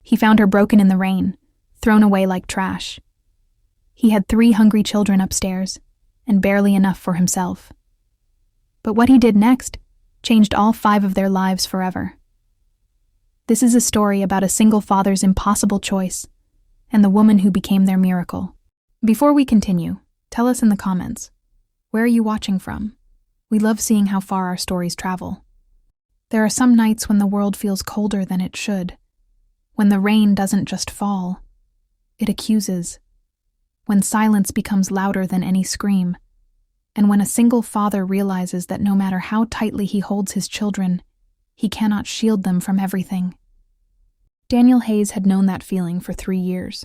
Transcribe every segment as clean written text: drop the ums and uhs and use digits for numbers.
He found her broken in the rain, thrown away like trash. He had 3 hungry children upstairs, and barely enough for himself. But what he did next changed all 5 of their lives forever. This is a story about a single father's impossible choice and the woman who became their miracle. Before we continue, tell us in the comments, where are you watching from? We love seeing how far our stories travel. There are some nights when the world feels colder than it should, when the rain doesn't just fall, it accuses, when silence becomes louder than any scream, and when a single father realizes that no matter how tightly he holds his children, he cannot shield them from everything. Daniel Hayes had known that feeling for 3 years.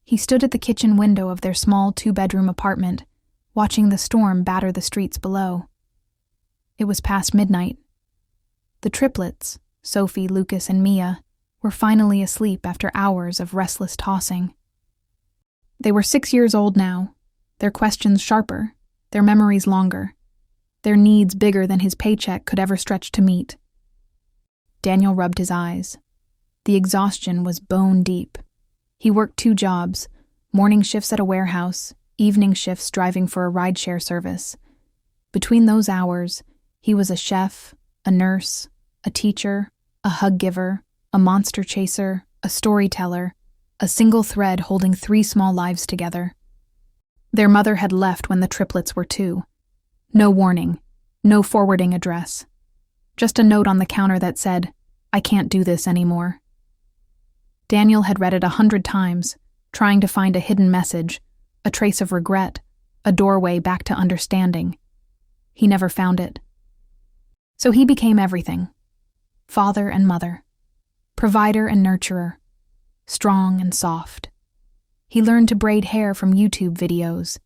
He stood at the kitchen window of their small 2-bedroom apartment, watching the storm batter the streets below. It was past midnight. The triplets, Sophie, Lucas, and Mia, were finally asleep after hours of restless tossing. They were 6 years old now, their questions sharper, their memories longer, their needs bigger than his paycheck could ever stretch to meet. Daniel rubbed his eyes. The exhaustion was bone deep. He worked 2 jobs, morning shifts at a warehouse, evening shifts driving for a rideshare service. Between those hours, he was a chef, a nurse, a teacher, a hug giver, a monster chaser, a storyteller, a single thread holding 3 small lives together. Their mother had left when the triplets were 2. No warning, no forwarding address. Just a note on the counter that said, "I can't do this anymore." Daniel had read it 100 times, trying to find a hidden message, a trace of regret, a doorway back to understanding. He never found it. So he became everything. Father and mother. Provider and nurturer. Strong and soft. He learned to braid hair from YouTube videos.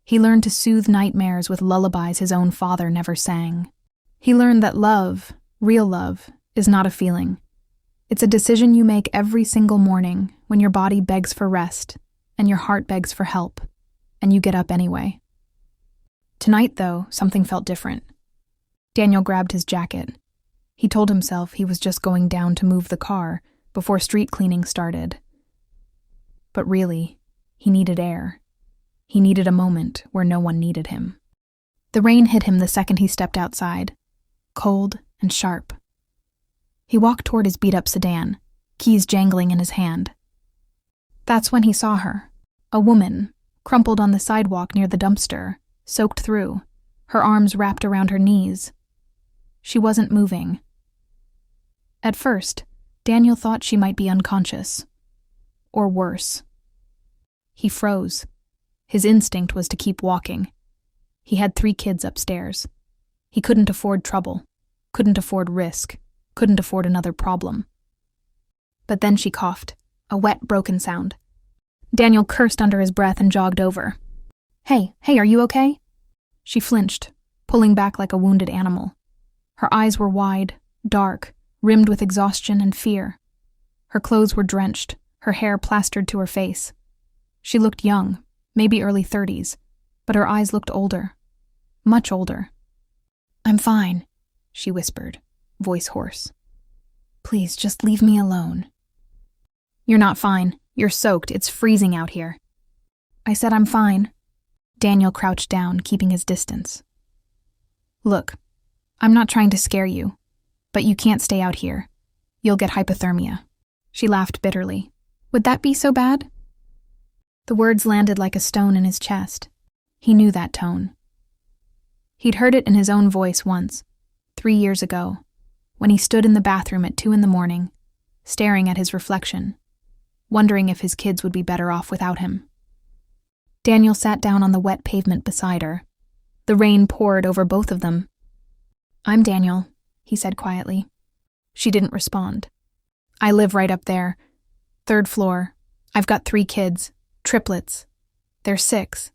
He learned to soothe nightmares with lullabies his own father never sang. He learned that love, real love, is not a feeling. It's a decision you make every single morning when your body begs for rest and your heart begs for help, and you get up anyway. Tonight, though, something felt different. Daniel grabbed his jacket. He told himself he was just going down to move the car before street cleaning started. But really, he needed air. He needed a moment where no one needed him. The rain hit him the second he stepped outside, cold and sharp. He walked toward his beat-up sedan, keys jangling in his hand. That's when he saw her, a woman, crumpled on the sidewalk near the dumpster, soaked through, her arms wrapped around her knees. She wasn't moving. At first, Daniel thought she might be unconscious. Or worse. He froze. His instinct was to keep walking. He had 3 kids upstairs. He couldn't afford trouble, couldn't afford risk, couldn't afford another problem. But then she coughed, a wet, broken sound. Daniel cursed under his breath and jogged over. Hey, are you okay?" She flinched, pulling back like a wounded animal. Her eyes were wide, dark, rimmed with exhaustion and fear. Her clothes were drenched, her hair plastered to her face. She looked young, maybe early 30s, but her eyes looked older. Much older. "I'm fine," she whispered, voice hoarse. "Please, just leave me alone." "You're not fine. You're soaked. It's freezing out here." "I said I'm fine." Daniel crouched down, keeping his distance. "Look, I'm not trying to scare you, but you can't stay out here. You'll get hypothermia." She laughed bitterly. "Would that be so bad?" The words landed like a stone in his chest. He knew that tone. He'd heard it in his own voice once, 3 years ago, when he stood in the bathroom at 2 a.m, staring at his reflection, wondering if his kids would be better off without him. Daniel sat down on the wet pavement beside her. The rain poured over both of them. "I'm Daniel," he said quietly. She didn't respond. "I live right up there. 3rd floor. I've got 3 kids. Triplets. They're 6.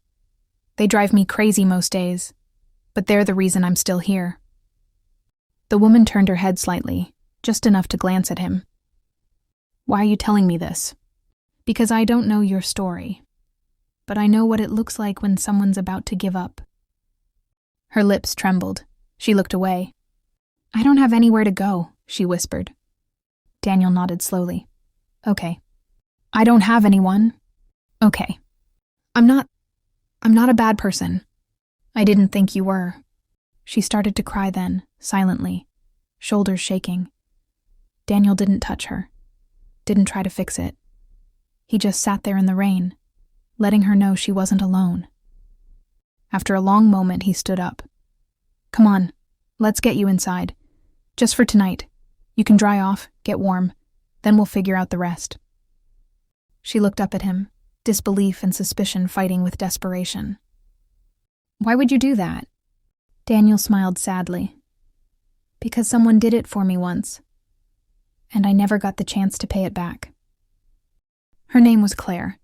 They drive me crazy most days, but they're the reason I'm still here." The woman turned her head slightly, just enough to glance at him. "Why are you telling me this?" "Because I don't know your story, but I know what it looks like when someone's about to give up." Her lips trembled. She looked away. "I don't have anywhere to go," she whispered. Daniel nodded slowly. Okay. I don't have anyone. Okay. I'm not a bad person. I didn't think you were. She started to cry then, silently, shoulders shaking. Daniel didn't touch her, didn't try to fix it. He just sat there in the rain, letting her know she wasn't alone. After a long moment, he stood up. Come on, let's get you inside. Just for tonight. You can dry off, get warm, then we'll figure out the rest. She looked up at him, disbelief and suspicion fighting with desperation. Why would you do that? Daniel smiled sadly. Because someone did it for me once, and I never got the chance to pay it back. Her name was Claire.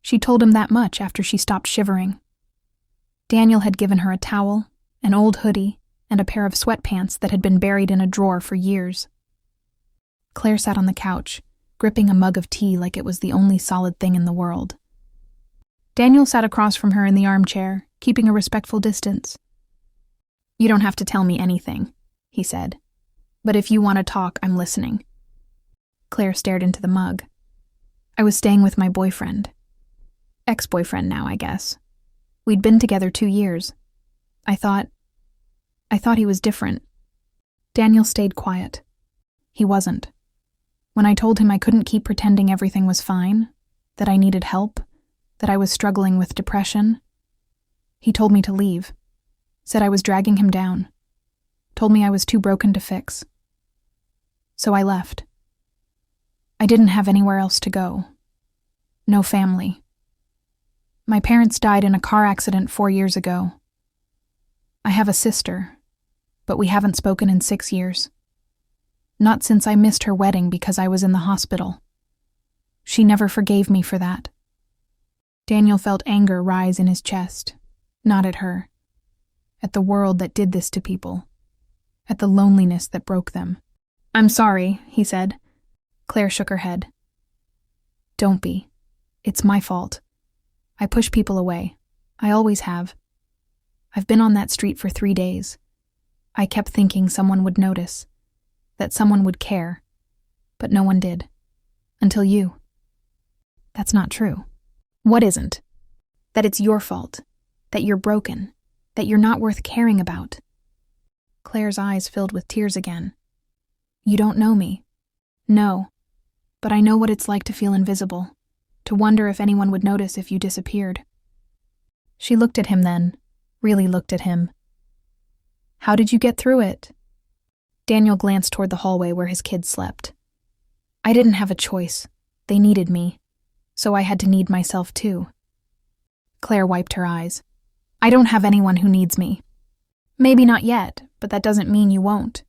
She told him that much after she stopped shivering. Daniel had given her a towel, an old hoodie, and a pair of sweatpants that had been buried in a drawer for years. Claire sat on the couch, gripping a mug of tea like it was the only solid thing in the world. Daniel sat across from her in the armchair, keeping a respectful distance. You don't have to tell me anything, he said. But if you want to talk, I'm listening. Claire stared into the mug. I was staying with my boyfriend. Ex-boyfriend now, I guess. We'd been together 2 years. I thought he was different. Daniel stayed quiet. He wasn't. When I told him I couldn't keep pretending everything was fine, that I needed help, that I was struggling with depression, he told me to leave, said I was dragging him down, told me I was too broken to fix. So I left. I didn't have anywhere else to go. No family. My parents died in a car accident 4 years ago. I have a sister, but we haven't spoken in 6 years. Not since I missed her wedding because I was in the hospital. She never forgave me for that. Daniel felt anger rise in his chest, not at her, at the world that did this to people, at the loneliness that broke them. I'm sorry, he said. Claire shook her head. Don't be. It's my fault. I push people away. I always have. I've been on that street for 3 days. I kept thinking someone would notice, that someone would care, but no one did. Until you. That's not true. What isn't? That it's your fault, that you're broken, that you're not worth caring about. Claire's eyes filled with tears again. You don't know me. No, but I know what it's like to feel invisible, to wonder if anyone would notice if you disappeared. She looked at him then, really looked at him. How did you get through it? Daniel glanced toward the hallway where his kids slept. I didn't have a choice. They needed me, so I had to need myself too. Claire wiped her eyes. I don't have anyone who needs me. Maybe not yet, but that doesn't mean you won't.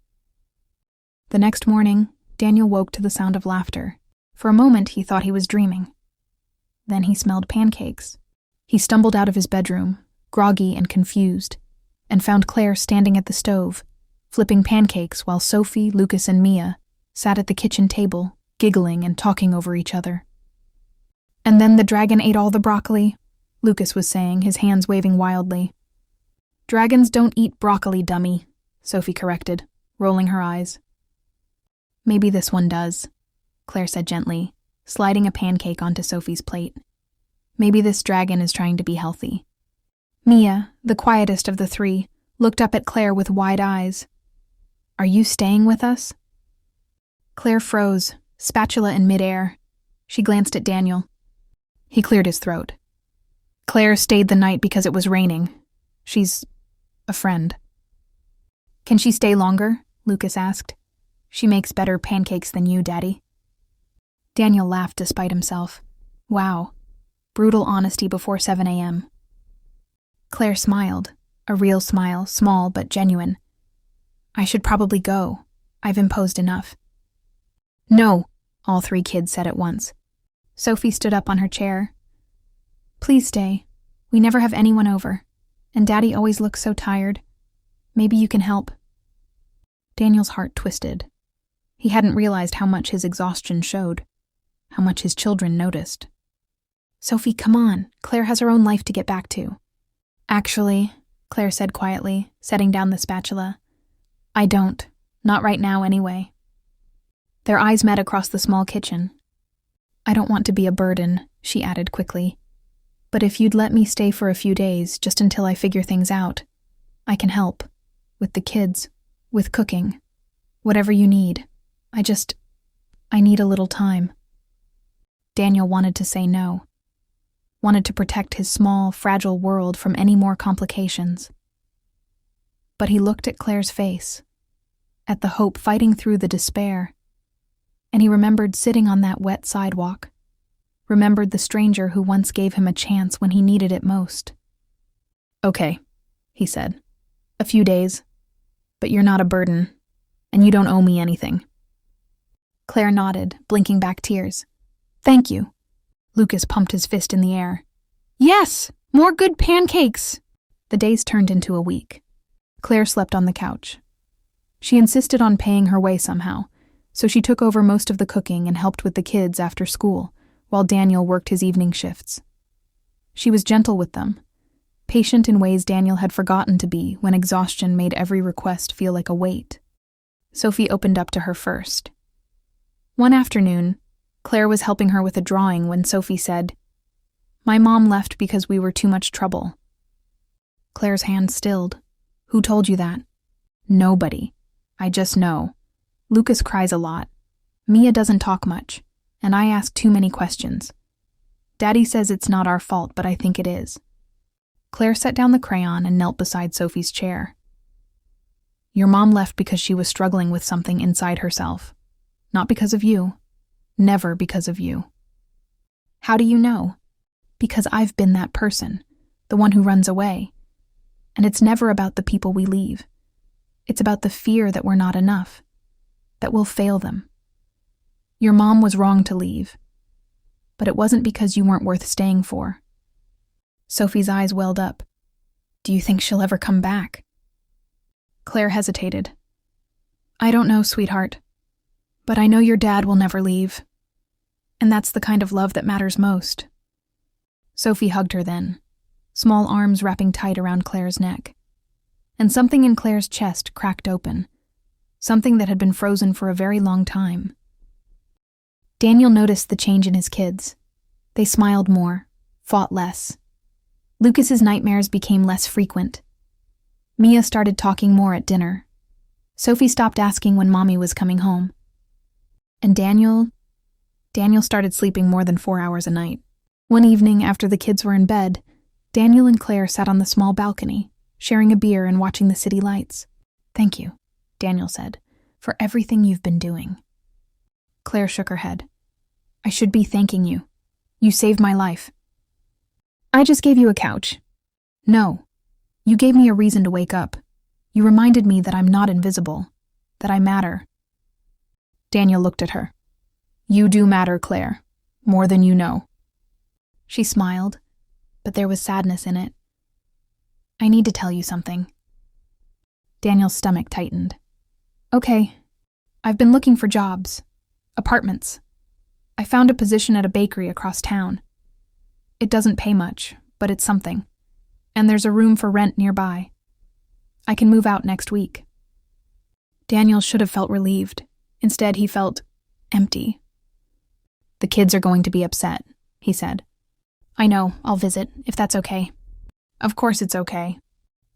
The next morning, Daniel woke to the sound of laughter. For a moment, he thought he was dreaming. Then he smelled pancakes. He stumbled out of his bedroom, groggy and confused, and found Claire standing at the stove, flipping pancakes while Sophie, Lucas, and Mia sat at the kitchen table, giggling and talking over each other. And then the dragon ate all the broccoli, Lucas was saying, his hands waving wildly. Dragons don't eat broccoli, dummy, Sophie corrected, rolling her eyes. Maybe this one does, Claire said gently, sliding a pancake onto Sophie's plate. Maybe this dragon is trying to be healthy. Mia, the quietest of the three, looked up at Claire with wide eyes. Are you staying with us? Claire froze, spatula in midair. She glanced at Daniel. He cleared his throat. Claire stayed the night because it was raining. She's a friend. Can she stay longer? Lucas asked. She makes better pancakes than you, Daddy. Daniel laughed despite himself. Wow. Brutal honesty before 7 a.m. Claire smiled, a real smile, small but genuine. I should probably go. I've imposed enough. No, all 3 kids said at once. Sophie stood up on her chair. Please stay. We never have anyone over, and Daddy always looks so tired. Maybe you can help. Daniel's heart twisted. He hadn't realized how much his exhaustion showed, how much his children noticed. Sophie, come on. Claire has her own life to get back to. Actually, Claire said quietly, setting down the spatula, I don't. Not right now, anyway. Their eyes met across the small kitchen. I don't want to be a burden, she added quickly. But if you'd let me stay for a few days, just until I figure things out, I can help. With the kids, with cooking, whatever you need. I need a little time. Daniel wanted to say no. Wanted to protect his small, fragile world from any more complications. But he looked at Claire's face, at the hope fighting through the despair, and he remembered sitting on that wet sidewalk, remembered the stranger who once gave him a chance when he needed it most. Okay, he said. A few days, but you're not a burden, and you don't owe me anything. Claire nodded, blinking back tears. Thank you. Lucas pumped his fist in the air. Yes! More good pancakes! The days turned into a week. Claire slept on the couch. She insisted on paying her way somehow, so she took over most of the cooking and helped with the kids after school, while Daniel worked his evening shifts. She was gentle with them, patient in ways Daniel had forgotten to be when exhaustion made every request feel like a weight. Sophie opened up to her first. One afternoon, Claire was helping her with a drawing when Sophie said, "My mom left because we were too much trouble." Claire's hand stilled. Who told you that? Nobody. I just know. Lucas cries a lot. Mia doesn't talk much, and I ask too many questions. Daddy says it's not our fault, but I think it is. Claire set down the crayon and knelt beside Sophie's chair. Your mom left because she was struggling with something inside herself. Not because of you. Never because of you. How do you know? Because I've been that person, the one who runs away. And it's never about the people we leave. It's about the fear that we're not enough, that we'll fail them. Your mom was wrong to leave, but it wasn't because you weren't worth staying for. Sophie's eyes welled up. Do you think she'll ever come back? Claire hesitated. I don't know, sweetheart, but I know your dad will never leave. And that's the kind of love that matters most. Sophie hugged her then, small arms wrapping tight around Claire's neck. And something in Claire's chest cracked open, something that had been frozen for a very long time. Daniel noticed the change in his kids. They smiled more, fought less. Lucas's nightmares became less frequent. Mia started talking more at dinner. Sophie stopped asking when Mommy was coming home. And Daniel started sleeping more than 4 hours a night. One evening, after the kids were in bed, Daniel and Claire sat on the small balcony, sharing a beer and watching the city lights. Thank you, Daniel said, for everything you've been doing. Claire shook her head. I should be thanking you. You saved my life. I just gave you a couch. No, you gave me a reason to wake up. You reminded me that I'm not invisible, that I matter. Daniel looked at her. You do matter, Claire, more than you know. She smiled, but there was sadness in it. I need to tell you something. Daniel's stomach tightened. Okay, I've been looking for jobs, apartments. I found a position at a bakery across town. It doesn't pay much, but it's something. And there's a room for rent nearby. I can move out next week. Daniel should have felt relieved. Instead, he felt empty. The kids are going to be upset, he said. I know, I'll visit, if that's okay. Of course it's okay.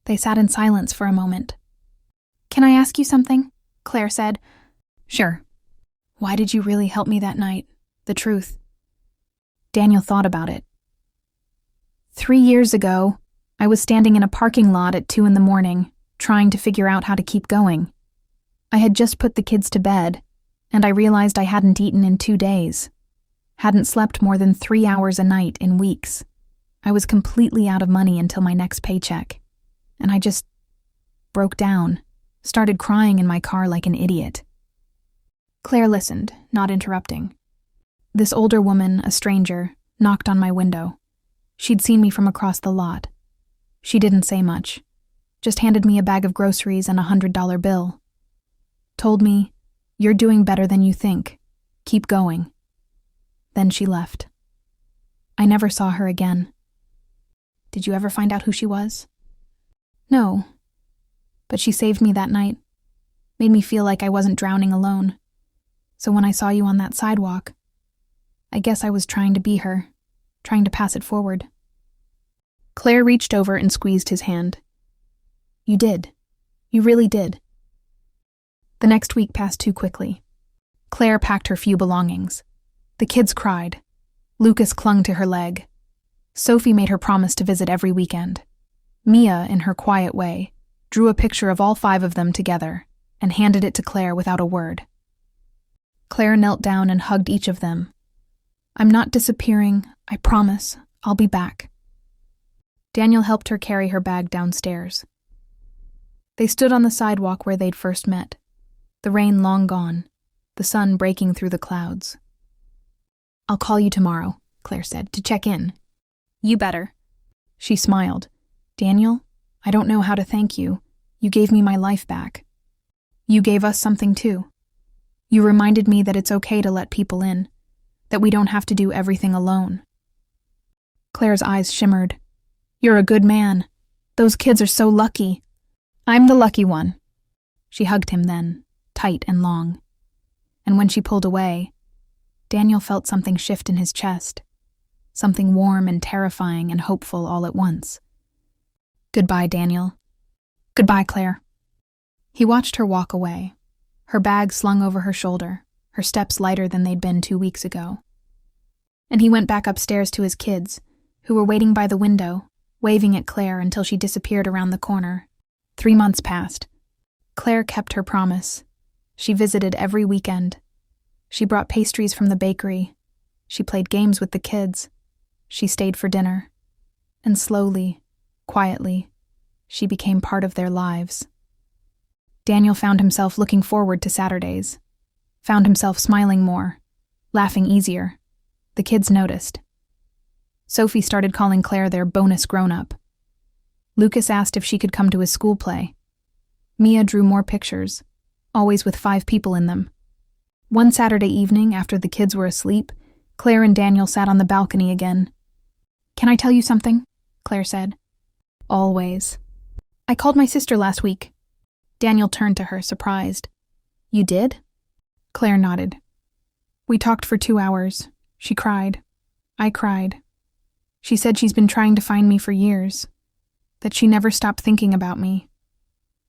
They sat in silence for a moment. Can I ask you something? Claire said. Sure. Why did you really help me that night? The truth. Daniel thought about it. 3 years ago, I was standing in a parking lot at 2 a.m, trying to figure out how to keep going. I had just put the kids to bed, and I realized I hadn't eaten in 2 days. Hadn't slept more than 3 hours a night in weeks. I was completely out of money until my next paycheck. And I just broke down, started crying in my car like an idiot. Claire listened, not interrupting. This older woman, a stranger, knocked on my window. She'd seen me from across the lot. She didn't say much, just handed me a bag of groceries and a $100 bill. Told me, "You're doing better than you think. Keep going." Then she left. I never saw her again. Did you ever find out who she was? No, but she saved me that night, made me feel like I wasn't drowning alone. So when I saw you on that sidewalk, I guess I was trying to be her, trying to pass it forward. Claire reached over and squeezed his hand. You did. You really did. The next week passed too quickly. Claire packed her few belongings. The kids cried. Lucas clung to her leg. Sophie made her promise to visit every weekend. Mia, in her quiet way, drew a picture of all 5 of them together and handed it to Claire without a word. Claire knelt down and hugged each of them. I'm not disappearing, I promise. I'll be back. Daniel helped her carry her bag downstairs. They stood on the sidewalk where they'd first met, the rain long gone, the sun breaking through the clouds. I'll call you tomorrow, Claire said, to check in. You better. She smiled. Daniel, I don't know how to thank you. You gave me my life back. You gave us something too. You reminded me that it's okay to let people in, that we don't have to do everything alone. Claire's eyes shimmered. You're a good man. Those kids are so lucky. I'm the lucky one. She hugged him then, tight and long. And when she pulled away, Daniel felt something shift in his chest, something warm and terrifying and hopeful all at once. Goodbye, Daniel. Goodbye, Claire. He watched her walk away, her bag slung over her shoulder, her steps lighter than they'd been 2 weeks ago. And he went back upstairs to his kids, who were waiting by the window, waving at Claire until she disappeared around the corner. 3 months passed. Claire kept her promise. She visited every weekend. She brought pastries from the bakery. She played games with the kids. She stayed for dinner. And slowly, quietly, she became part of their lives. Daniel found himself looking forward to Saturdays, found himself smiling more, laughing easier. The kids noticed. Sophie started calling Claire their bonus grown-up. Lucas asked if she could come to his school play. Mia drew more pictures, always with 5 people in them. One Saturday evening, after the kids were asleep, Claire and Daniel sat on the balcony again. Can I tell you something? Claire said. Always. I called my sister last week. Daniel turned to her, surprised. You did? Claire nodded. We talked for 2 hours. She cried. I cried. She said she's been trying to find me for years, that she never stopped thinking about me.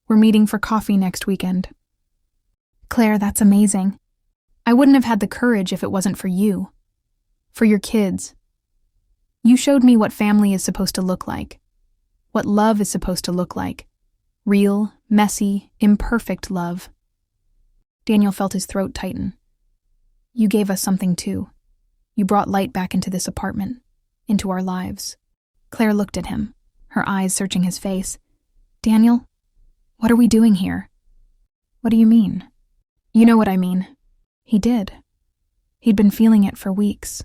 We're meeting for coffee next weekend. Claire, that's amazing. I wouldn't have had the courage if it wasn't for you. For your kids. You showed me what family is supposed to look like. What love is supposed to look like. Real, messy, imperfect love. Daniel felt his throat tighten. You gave us something too. You brought light back into this apartment, into our lives. Claire looked at him, her eyes searching his face. Daniel, what are we doing here? What do you mean? You know what I mean. He did. He'd been feeling it for weeks.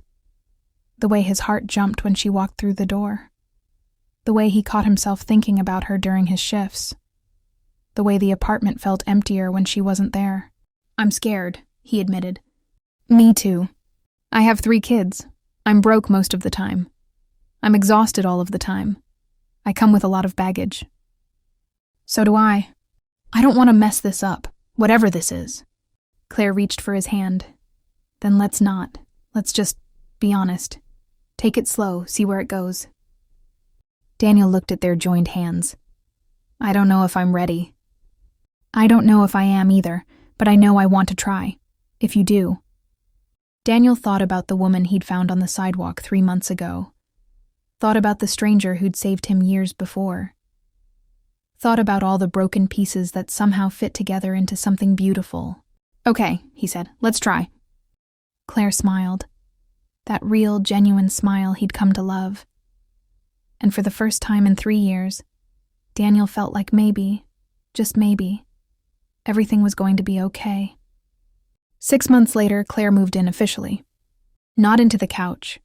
The way his heart jumped when she walked through the door. The way he caught himself thinking about her during his shifts. The way the apartment felt emptier when she wasn't there. I'm scared, he admitted. Me too. I have 3 kids. I'm broke most of the time. I'm exhausted all of the time. I come with a lot of baggage. So do I. I don't want to mess this up, whatever this is. Claire reached for his hand. Then let's not. Let's just be honest. Take it slow, see where it goes. Daniel looked at their joined hands. I don't know if I'm ready. I don't know if I am either, but I know I want to try. If you do. Daniel thought about the woman he'd found on the sidewalk 3 months ago. Thought about the stranger who'd saved him years before. Thought about all the broken pieces that somehow fit together into something beautiful. Okay, he said, let's try. Claire smiled. That real, genuine smile he'd come to love. And for the first time in 3 years, Daniel felt like maybe, just maybe, everything was going to be okay. 6 months later, Claire moved in officially. Not into the couch,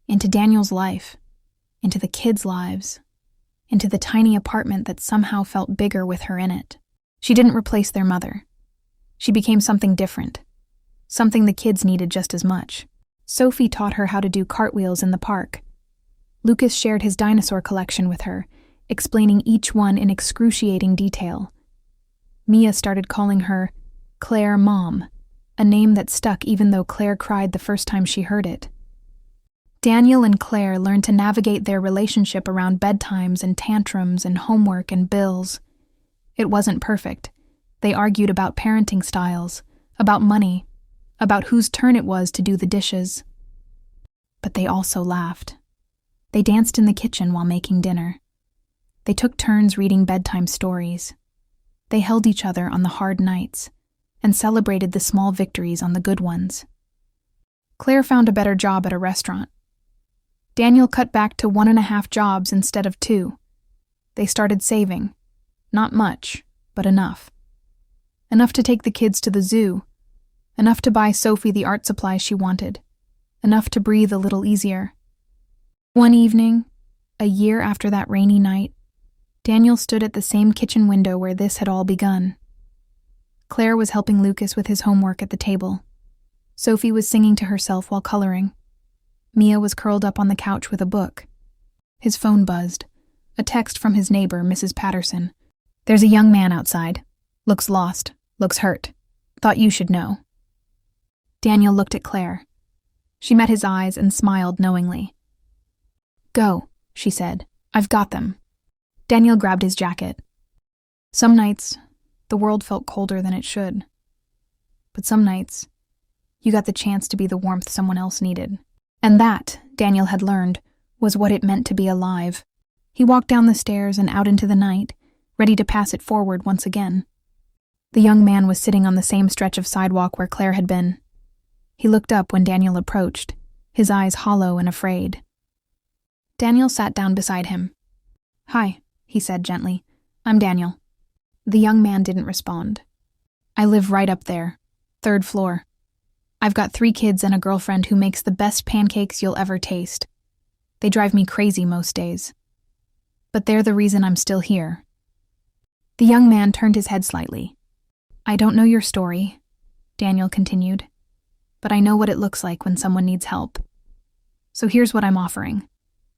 into Daniel's life, into the kids' lives, into the tiny apartment that somehow felt bigger with her in it. She didn't replace their mother. She became something different, something the kids needed just as much. Sophie taught her how to do cartwheels in the park. Lucas shared his dinosaur collection with her, explaining each one in excruciating detail. Mia started calling her Claire Mom, a name that stuck even though Claire cried the first time she heard it. Daniel and Claire learned to navigate their relationship around bedtimes and tantrums and homework and bills. It wasn't perfect. They argued about parenting styles, about money, about whose turn it was to do the dishes. But they also laughed. They danced in the kitchen while making dinner. They took turns reading bedtime stories. They held each other on the hard nights and celebrated the small victories on the good ones. Claire found a better job at a restaurant. Daniel cut back to 1.5 jobs instead of 2. They started saving. Not much, but enough. Enough to take the kids to the zoo. Enough to buy Sophie the art supplies she wanted. Enough to breathe a little easier. One evening, a year after that rainy night, Daniel stood at the same kitchen window where this had all begun. Claire was helping Lucas with his homework at the table. Sophie was singing to herself while coloring. Mia was curled up on the couch with a book. His phone buzzed. A text from his neighbor, Mrs. Patterson. "There's a young man outside. Looks lost. Looks hurt. Thought you should know." Daniel looked at Claire. She met his eyes and smiled knowingly. "Go," she said. "I've got them." Daniel grabbed his jacket. Some nights, the world felt colder than it should. But some nights, you got the chance to be the warmth someone else needed. And that, Daniel had learned, was what it meant to be alive. He walked down the stairs and out into the night, ready to pass it forward once again. The young man was sitting on the same stretch of sidewalk where Claire had been. He looked up when Daniel approached, his eyes hollow and afraid. Daniel sat down beside him. "Hi," he said gently. "I'm Daniel." The young man didn't respond. "I live right up there, 3rd floor. I've got 3 kids and a girlfriend who makes the best pancakes you'll ever taste. They drive me crazy most days. But they're the reason I'm still here." The young man turned his head slightly. "I don't know your story," Daniel continued, "but I know what it looks like when someone needs help. So here's what I'm offering.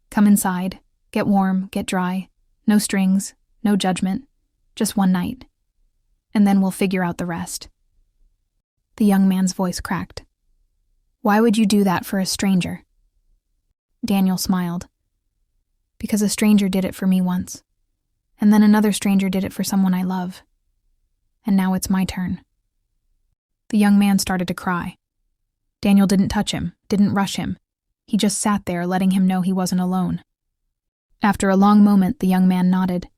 Come inside, get warm, get dry, no strings, no judgment, just one night. And then we'll figure out the rest." The young man's voice cracked. "Why would you do that for a stranger?" Daniel smiled. "Because a stranger did it for me once, and then another stranger did it for someone I love. And now it's my turn." The young man started to cry. Daniel didn't touch him, didn't rush him. He just sat there, letting him know he wasn't alone. After a long moment, the young man nodded.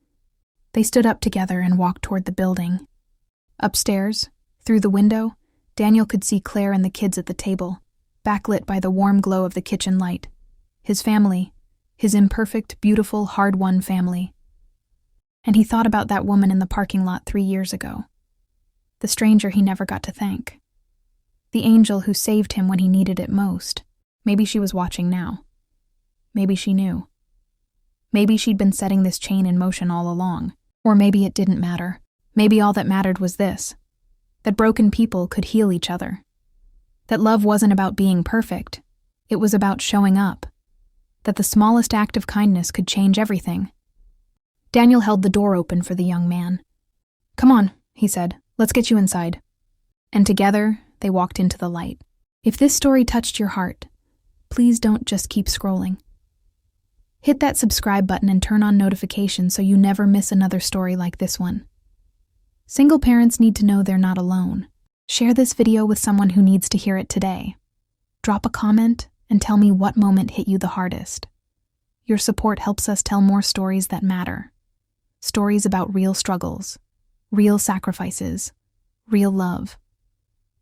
They stood up together and walked toward the building. Upstairs, through the window, Daniel could see Claire and the kids at the table, backlit by the warm glow of the kitchen light. His family, his imperfect, beautiful, hard-won family. And he thought about that woman in the parking lot 3 years ago. The stranger he never got to thank. The angel who saved him when he needed it most. Maybe she was watching now. Maybe she knew. Maybe she'd been setting this chain in motion all along. Or maybe it didn't matter. Maybe all that mattered was this: that broken people could heal each other. That love wasn't about being perfect. It was about showing up. That the smallest act of kindness could change everything. Daniel held the door open for the young man. "Come on," he said. "Let's get you inside." And together, they walked into the light. If this story touched your heart, please don't just keep scrolling. Hit that subscribe button and turn on notifications so you never miss another story like this one. Single parents need to know they're not alone. Share this video with someone who needs to hear it today. Drop a comment and tell me what moment hit you the hardest. Your support helps us tell more stories that matter. Stories about real struggles, real sacrifices, real love.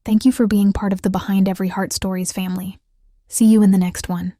Thank you for being part of the Behind Every Heart Stories family. See you in the next one.